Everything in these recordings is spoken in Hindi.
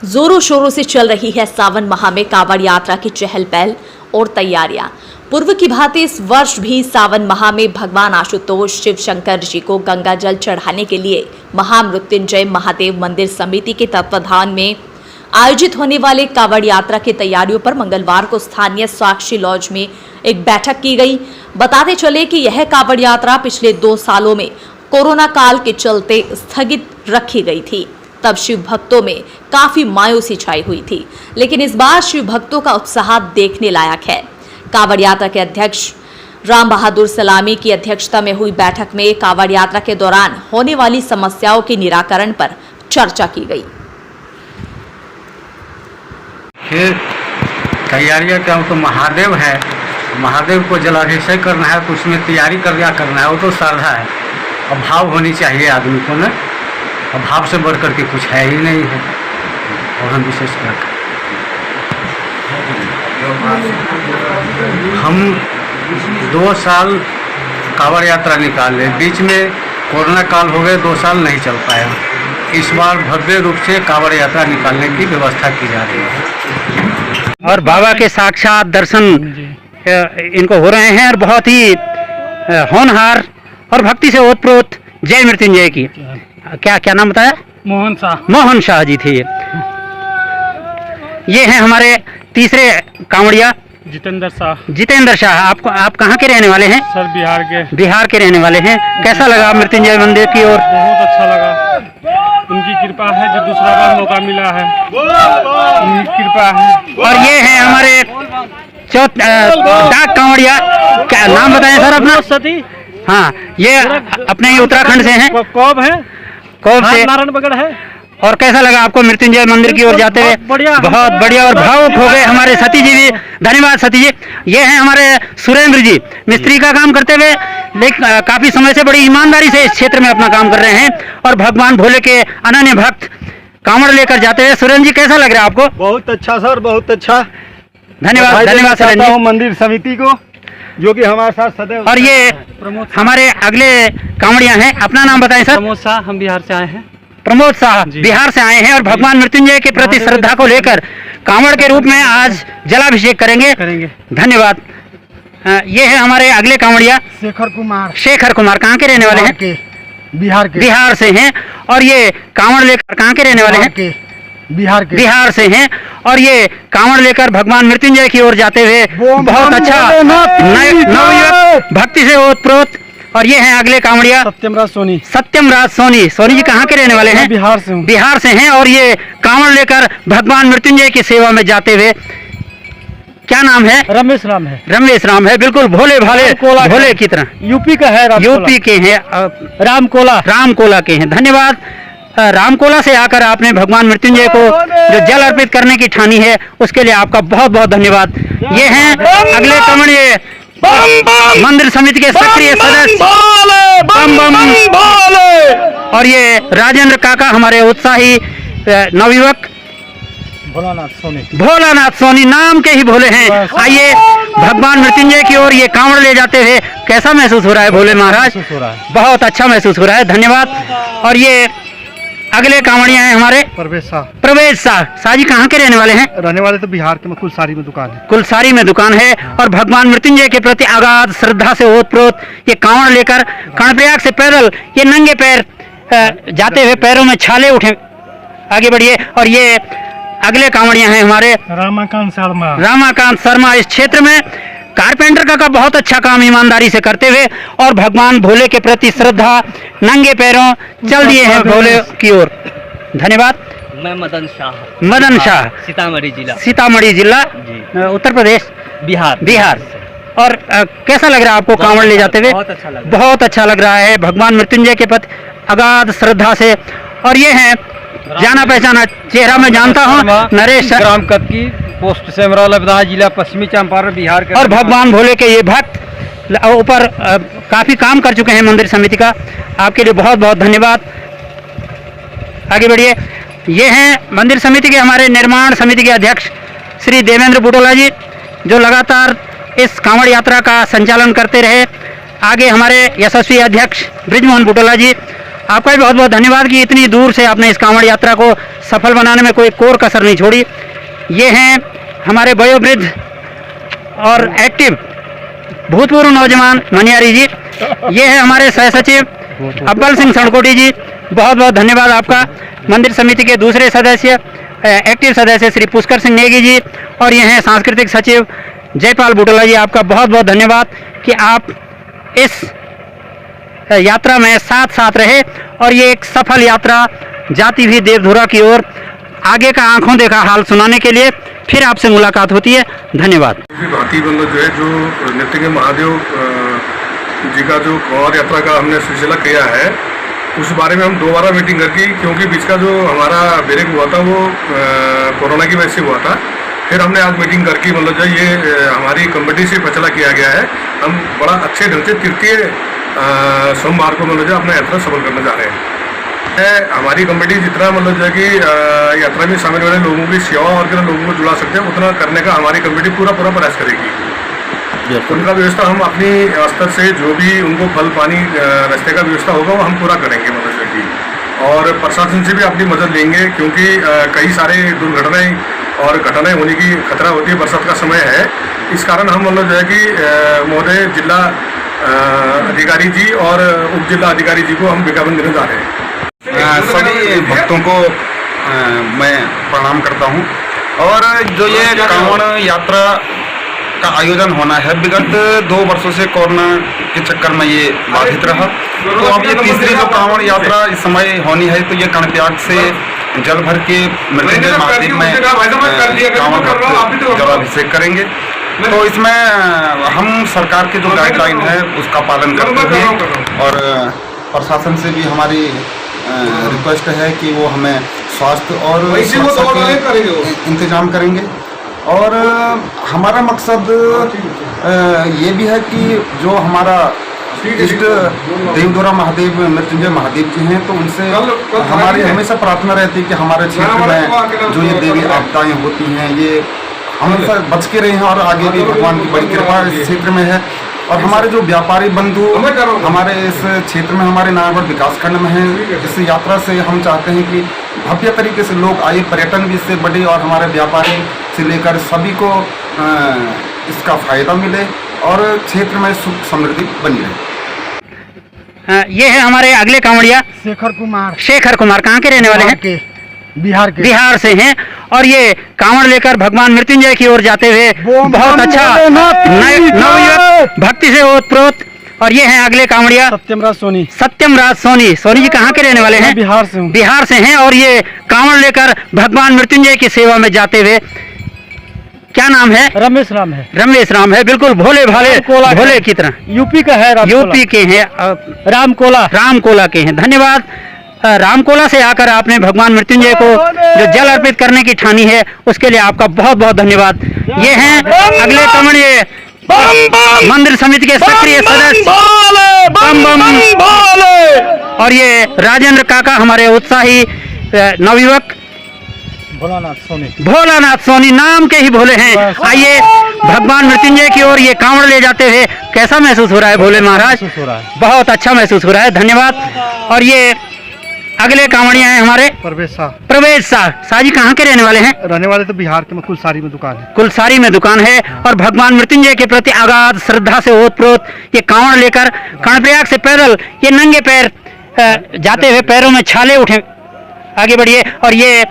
जोरों शोरों से चल रही है सावन माह में कांवड़ यात्रा की चहल पहल और तैयारियां। पूर्व की भांति इस वर्ष भी सावन माह में भगवान आशुतोष शिव शंकर जी को गंगा जल चढ़ाने के लिए महामृत्युंजय महादेव मंदिर समिति के तत्वाधान में आयोजित होने वाले कांवड़ यात्रा की तैयारियों पर मंगलवार को स्थानीय साक्षी लॉज में एक बैठक की गई। बताते चले कि यह कांवड़ यात्रा पिछले 2 सालों में कोरोना काल के चलते स्थगित रखी गई थी। तब शिव भक्तों में काफी मायूसी छाई हुई थी, लेकिन इस बार शिव भक्तों का उत्साह देखने लायक है। कांवड़ यात्रा के अध्यक्ष राम बहादुर सलामी की अध्यक्षता में हुई बैठक में कांवड़ यात्रा के दौरान होने वाली समस्याओं के निराकरण पर चर्चा की गई। तैयारियां क्या, तो महादेव है, महादेव को जलाभिषेक करना है, तो उसमें तैयारी करना है, वो तो श्रद्धा है। अभाव होनी चाहिए आदमी को ना, अभाव से बढ़कर के कुछ है ही नहीं है। और हम विशेष कर हम 2 साल कांवड़ यात्रा निकाले, बीच में कोरोना काल हो गए, 2 साल नहीं चल पाया। इस बार भव्य रूप से कांवड़ यात्रा निकालने की व्यवस्था की जा रही है और बाबा के साक्षात दर्शन इनको हो रहे हैं और बहुत ही होनहार और भक्ति से ओतप्रोत जय मृत्युंजय की। क्या क्या नाम बताया? मोहन शाह जी थे। ये हैं हमारे तीसरे कांवड़िया जितेंद्र शाह। आप कहाँ के रहने वाले हैं? सर बिहार के रहने वाले हैं। कैसा लगा मृत्युंजय मंदिर की ओर? बहुत अच्छा लगा, उनकी कृपा है जो दूसरा बार मौका मिला है, उनकी कृपा है। और ये हैं हमारे डाक कांवड़िया। क्या नाम बताएं सर अपना? सती। हाँ, ये अपने ही उत्तराखंड से हैं। कौब से नारायणगढ़ है। और कैसा लगा आपको मृत्युंजय मंदिर की ओर जाते हुए? बहुत बढ़िया और भावुक हो गए हमारे सती जी भी। धन्यवाद सती जी। ये हैं हमारे सुरेंद्र जी, मिस्त्री का काम करते हुए लेकिन काफी समय से बड़ी ईमानदारी से इस क्षेत्र में अपना काम कर रहे हैं और भगवान भोले के अनन्य भक्त कांवड़ लेकर जाते हुए। सुरेंद्र जी कैसा लग रहा है आपको? बहुत अच्छा सर, बहुत अच्छा। धन्यवाद सुरेंद्र जी। मंदिर समिति को जो कि हमारे साथ सदैव। और ये हमारे अगले कांवड़िया हैं। अपना नाम बताएं सर? प्रमोद शाह, हम बिहार से आए हैं। प्रमोद शाह बिहार से आए हैं और भगवान मृत्युंजय के प्रति श्रद्धा को लेकर कांवड़ के रूप में आज जलाभिषेक करेंगे। धन्यवाद। ये है हमारे अगले कांवड़िया शेखर कुमार। कहाँ के रहने वाले हैं? बिहार से हैं। और ये कांवड़ लेकर कहाँ के रहने वाले हैं? बिहार से हैं। और ये कांवड़ लेकर भगवान मृत्युंजय की ओर जाते हुए बहुत अच्छा नवयुवक भक्ति से ओतप्रोत। और ये हैं अगले कांवड़िया सत्यमराज सोनी। सोनी जी कहाँ के रहने वाले हैं? बिहार से हैं। और ये कांवड़ लेकर भगवान मृत्युंजय की सेवा में जाते हुए, क्या नाम है? रमेश राम है। बिल्कुल भोले भाले भोले की तरह। यूपी का है, यूपी के हैं, रामकोला के हैं। धन्यवाद। रामकोला से आकर आपने भगवान मृत्युंजय को जो जल अर्पित करने की ठानी है, उसके लिए आपका बहुत बहुत धन्यवाद। ये हैं अगले कांवड़िए मंदिर समिति के सक्रिय सदस्य और ये राजेंद्र काका, हमारे उत्साही नवयुवक भोलानाथ सोनी नाम के ही भोले हैं। आइए भगवान मृत्युंजय की ओर ये कांवड़ ले जाते हुए कैसा महसूस हो रहा है भोले महाराज? बहुत अच्छा महसूस हो रहा है। धन्यवाद। और ये अगले कांवड़िया हैं हमारे प्रवेश शाह जी। कहाँ के रहने वाले हैं? रहने वाले तो बिहार के, कुलसारी में दुकान है। और भगवान मृत्युंजय के प्रति अगाध श्रद्धा से ओतप्रोत ये कांवड़ लेकर कर्णप्रयाग से पैदल ये नंगे पैर जाते हुए, पैरों में छाले उठे आगे बढ़िए। और ये अगले कांवड़िया हैं हमारे रामाकांत शर्मा। इस क्षेत्र में कारपेंटर का बहुत अच्छा काम ईमानदारी से करते हुए और भगवान भोले के प्रति श्रद्धा नंगे पैरों चल दिए हैं भोले की ओर। धन्यवाद। मैं मदन शाह सीतामढ़ी जिला उत्तर प्रदेश बिहार। और कैसा लग रहा है आपको कांवड़ ले जाते हुए? बहुत अच्छा लग रहा है भगवान मृत्युंजय के प्रति अगाध श्रद्धा से। और ये हैं जाना पहचाना चेहरा मैं जानता हूँ, नरेश की पोस्ट सेमरा जिला पश्चिमी चंपारण बिहार के। और भगवान भोले के ये भक्त ऊपर काफी काम कर चुके हैं मंदिर समिति का। आपके लिए बहुत बहुत धन्यवाद। आगे बढ़िए। ये हैं मंदिर समिति के हमारे निर्माण समिति के अध्यक्ष श्री देवेंद्र बुटोला जी, जो लगातार इस कांवड़ यात्रा का संचालन करते रहे। आगे हमारे यशस्वी अध्यक्ष ब्रिजमोहन बुटोला जी। आपका भी बहुत बहुत धन्यवाद कि इतनी दूर से आपने इस कांवड़ यात्रा को सफल बनाने में कोई कोर कसर नहीं छोड़ी। ये हैं हमारे वयोवृद्ध और एक्टिव भूतपूर्व नौजवान मनियारी जी। ये है हमारे सह सचिव अब्बल सिंह सणकोटी जी, बहुत बहुत धन्यवाद आपका। मंदिर समिति के दूसरे सदस्य एक्टिव सदस्य श्री पुष्कर सिंह नेगी जी, और ये हैं सांस्कृतिक सचिव जयपाल बुटोला जी, आपका बहुत बहुत धन्यवाद कि आप इस यात्रा में साथ साथ रहे और ये एक सफल यात्रा जाती हुई देवधुरा की ओर आगे का आंखों देखा हाल सुनाने के लिए फिर आपसे मुलाकात होती है। धन्यवाद। भांति मतलब जो है जो नृत्य महादेव जी का जो कांवड़ यात्रा का हमने सिलसिला किया है उस बारे में हम दोबारा मीटिंग करके, क्योंकि बीच का जो हमारा ब्रेक हुआ था वो कोरोना की वजह से हुआ था। फिर हमने आज मीटिंग करके मतलब जो ये हमारी कमेटी से फैसला किया गया है, हम बड़ा अच्छे ढंग से तृतीय सोमवार को मतलब जो अपना यात्रा सफल करना चाह रहे हैं। हमारी कमेटी जितना मतलब जो है कि यात्रा में शामिल होने लोगों की सेवा और लोगों को जुड़ा सकते हैं उतना करने का हमारी कमेटी पूरा प्रयास करेगी। उनका व्यवस्था हम अपनी स्तर से जो भी उनको फल पानी रास्ते का व्यवस्था होगा वो हम पूरा करेंगे मतलब जो कि, और प्रशासन से भी अपनी मदद लेंगे, क्योंकि कई सारे दुर्घटनाएं और घटनाएं होने की खतरा होती है, बरसात का समय है। इस कारण हम मतलब जो है कि महोदय जिला अधिकारी जी और उप जिला अधिकारी जी को हम विज्ञापन देने जा रहे हैं। सभी भक्तों को मैं प्रणाम करता हूं। और जो ये कांवड़ यात्रा का आयोजन होना है, विगत 2 वर्षों से कोरोना के चक्कर में ये बाधित रहा, तो अब ये तीसरी जो कांवड़ यात्रा इस समय होनी है, तो ये कर्णप्रयाग से जल भर के मृत्युंजय महादेव में कांवड़ भक्त जलाभिषेक करेंगे। तो इसमें हम सरकार के जो गाइडलाइन है उसका पालन करते हुए, और प्रशासन से भी हमारी रिक्वेस्ट है कि वो हमें स्वास्थ्य और सुरक्षा के इंतजाम करेंगे। और हमारा मकसद ये भी है कि जो हमारा इष्ट देवधुरा महादेव मृत्युंजय महादेव जी हैं, तो उनसे हमारी हमेशा प्रार्थना रहती है कि हमारे क्षेत्र में जो ये देवी आपदाएं होती हैं ये हमेशा बच के रहे हैं, और आगे भी भगवान की बड़ी कृपा इस क्षेत्र में है। और हमारे जो व्यापारी बंधु हमारे इस क्षेत्र में हमारे नारायणगढ़ विकासखंड में हैं, इस यात्रा से हम चाहते हैं कि भव्य तरीके से लोग आए, पर्यटन भी इससे बढ़े और हमारे व्यापारी से लेकर सभी को इसका फायदा मिले और क्षेत्र में सुख समृद्धि बनी रहे। ये है हमारे अगले कांवड़िया शेखर कुमार कहाँ के रहने वाले हैं? बिहार से हैं, और ये कांवड़ लेकर भगवान मृत्युंजय की ओर जाते हुए बहुत अच्छा नवयुवक भक्ति से ओतप्रोत। और ये हैं अगले कांवड़िया सत्यमराज सोनी जी कहाँ के रहने वाले हैं? बिहार से हैं, और ये कांवड़ लेकर भगवान मृत्युंजय की सेवा में जाते हुए, क्या नाम है? रमेश राम है, बिल्कुल भोले भाले भोले की तरह। यूपी के हैं, रामकोला के हैं। धन्यवाद। रामकोला से आकर आपने भगवान मृत्युंजय को जो जल अर्पित करने की ठानी है उसके लिए आपका बहुत बहुत धन्यवाद। ये हैं अगले कांवड़िए मंदिर समिति के सक्रिय सदस्य और ये राजेंद्र काका हमारे उत्साही नवयुवक भोलानाथ सोनी नाम के ही भोले हैं। आइए भगवान मृत्युंजय की ओर ये कांवड़ ले जाते हुए कैसा महसूस हो रहा है भोले महाराज? बहुत अच्छा महसूस हो रहा है, धन्यवाद। और ये अगले कांवड़िया हैं हमारे प्रवेश शाह जी कहाँ के रहने वाले हैं? रहने वाले तो बिहार के, कुलसारी में दुकान है। और भगवान मृत्युंजय के प्रति अगाध श्रद्धा से ओतप्रोत ये कांवड़ लेकर कर्णप्रयाग से पैदल ये नंगे पैर जाते हुए पैरों में छाले उठे आगे बढ़िए। और ये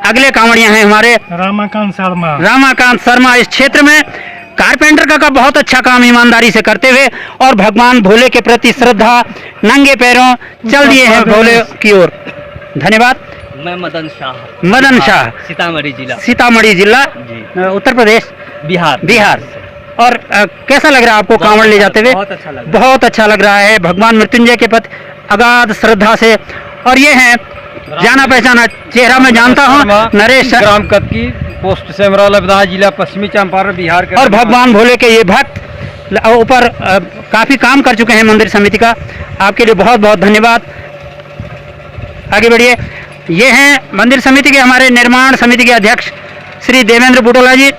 अगले कांवड़िया हैं हमारे रामाकांत शर्मा, इस क्षेत्र में कारपेंटर का बहुत अच्छा काम ईमानदारी से करते हुए और भगवान भोले के प्रति श्रद्धा नंगे पैरों चल दिए हैं भोले की ओर। धन्यवाद। मैं मदन शाह सीतामढ़ी जिला उत्तर प्रदेश बिहार। और कैसा लग रहा है आपको कांवड़ ले जाते हुए? बहुत अच्छा लग रहा है भगवान मृत्युंजय के प्रति अगाध श्रद्धा से। और ये हैं जाना पहचाना चेहरा मैं जानता हूँ, नरेश ग्राम कतकी, पोस्ट सेमरा, जिला पश्चिमी चंपारण, बिहार के। और भगवान भोले के ये भक्त ऊपर काफी काम कर चुके हैं मंदिर समिति का, आपके लिए बहुत बहुत धन्यवाद। आगे बढ़िए। ये हैं मंदिर समिति के हमारे निर्माण समिति के अध्यक्ष श्री देवेंद्र बुटोला जी,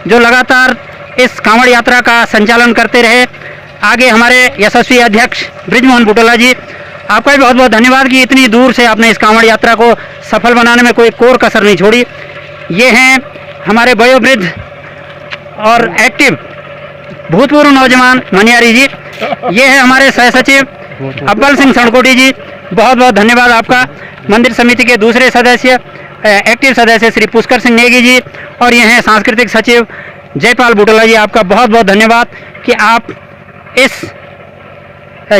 जो लगातार इस कांवड़ यात्रा का संचालन करते रहे। आगे हमारे यशस्वी अध्यक्ष ब्रिजमोहन बुटोला जी, आपका भी बहुत बहुत धन्यवाद कि इतनी दूर से आपने इस कांवड़ यात्रा को सफल बनाने में कोई कोर कसर नहीं छोड़ी। ये हैं हमारे वयोवृद्ध और एक्टिव भूतपूर्व नौजवान मनियारी जी। ये है हमारे सह सचिव अब्बल सिंह सणकोटी जी, बहुत बहुत धन्यवाद आपका। मंदिर समिति के दूसरे सदस्य एक्टिव सदस्य श्री पुष्कर सिंह नेगी जी, और ये हैं सांस्कृतिक सचिव जयपाल बुटोला जी, आपका बहुत बहुत धन्यवाद कि आप इस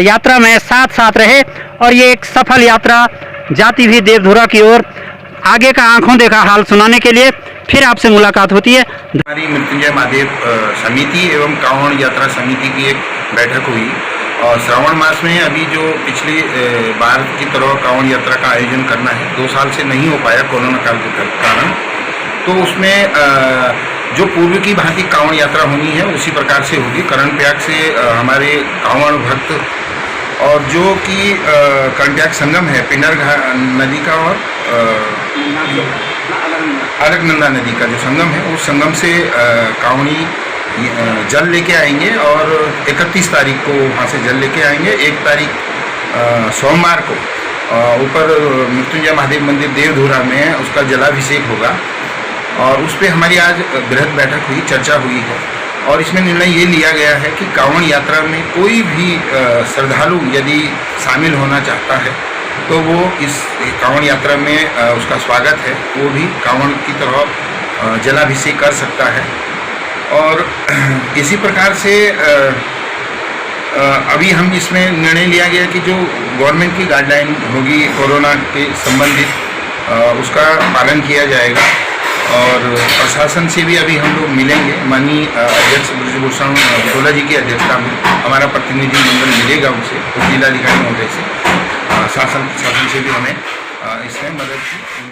यात्रा में साथ साथ रहे और ये एक सफल यात्रा जाती हुई देवधुरा की ओर आगे का आंखों देखा हाल सुनाने के लिए फिर आपसे मुलाकात होती है। हमारी मृत्युंजय महादेव समिति एवं कांवड़ यात्रा समिति की एक बैठक हुई और श्रावण मास में अभी जो पिछली बार की तरह कांवड़ यात्रा का आयोजन करना है, 2 साल से नहीं हो पाया कोरोना काल के कारण, तो उसमें जो पूर्व की भांति कांवड़ यात्रा होनी है उसी प्रकार से होगी। कर्णप्रयाग से हमारे कांवड़ भक्त और जो कि कर्णप्रयाग संगम है पिंडर नदी का और अलकनंदा नदी का जो संगम है उस संगम से कांवड़ी जल लेके आएंगे और 31 तारीख को वहाँ से जल लेके आएंगे। 1 तारीख सोमवार को ऊपर मृत्युंजय महादेव मंदिर देवधुरा में उसका जलाभिषेक होगा और उस पर हमारी आज बृहद बैठक हुई, चर्चा हुई है और इसमें निर्णय ये लिया गया है कि कांवड़ यात्रा में कोई भी श्रद्धालु यदि शामिल होना चाहता है तो वो इस कांवड़ यात्रा में उसका स्वागत है, वो भी कांवड़ की तरह जलाभिषेक कर सकता है। और इसी प्रकार से अभी हम इसमें निर्णय लिया गया कि जो गवर्नमेंट की गाइडलाइन होगी कोरोना के संबंधित उसका पालन किया जाएगा और प्रशासन से भी अभी हम लोग मिलेंगे। माननीय अध्यक्ष ब्रजभूषण बुटोला जी की अध्यक्षता में हमारा प्रतिनिधि मंडल मिलेगा उनसे, जिलाधिकारी महोदय से, शासन से भी हमें इसमें मदद की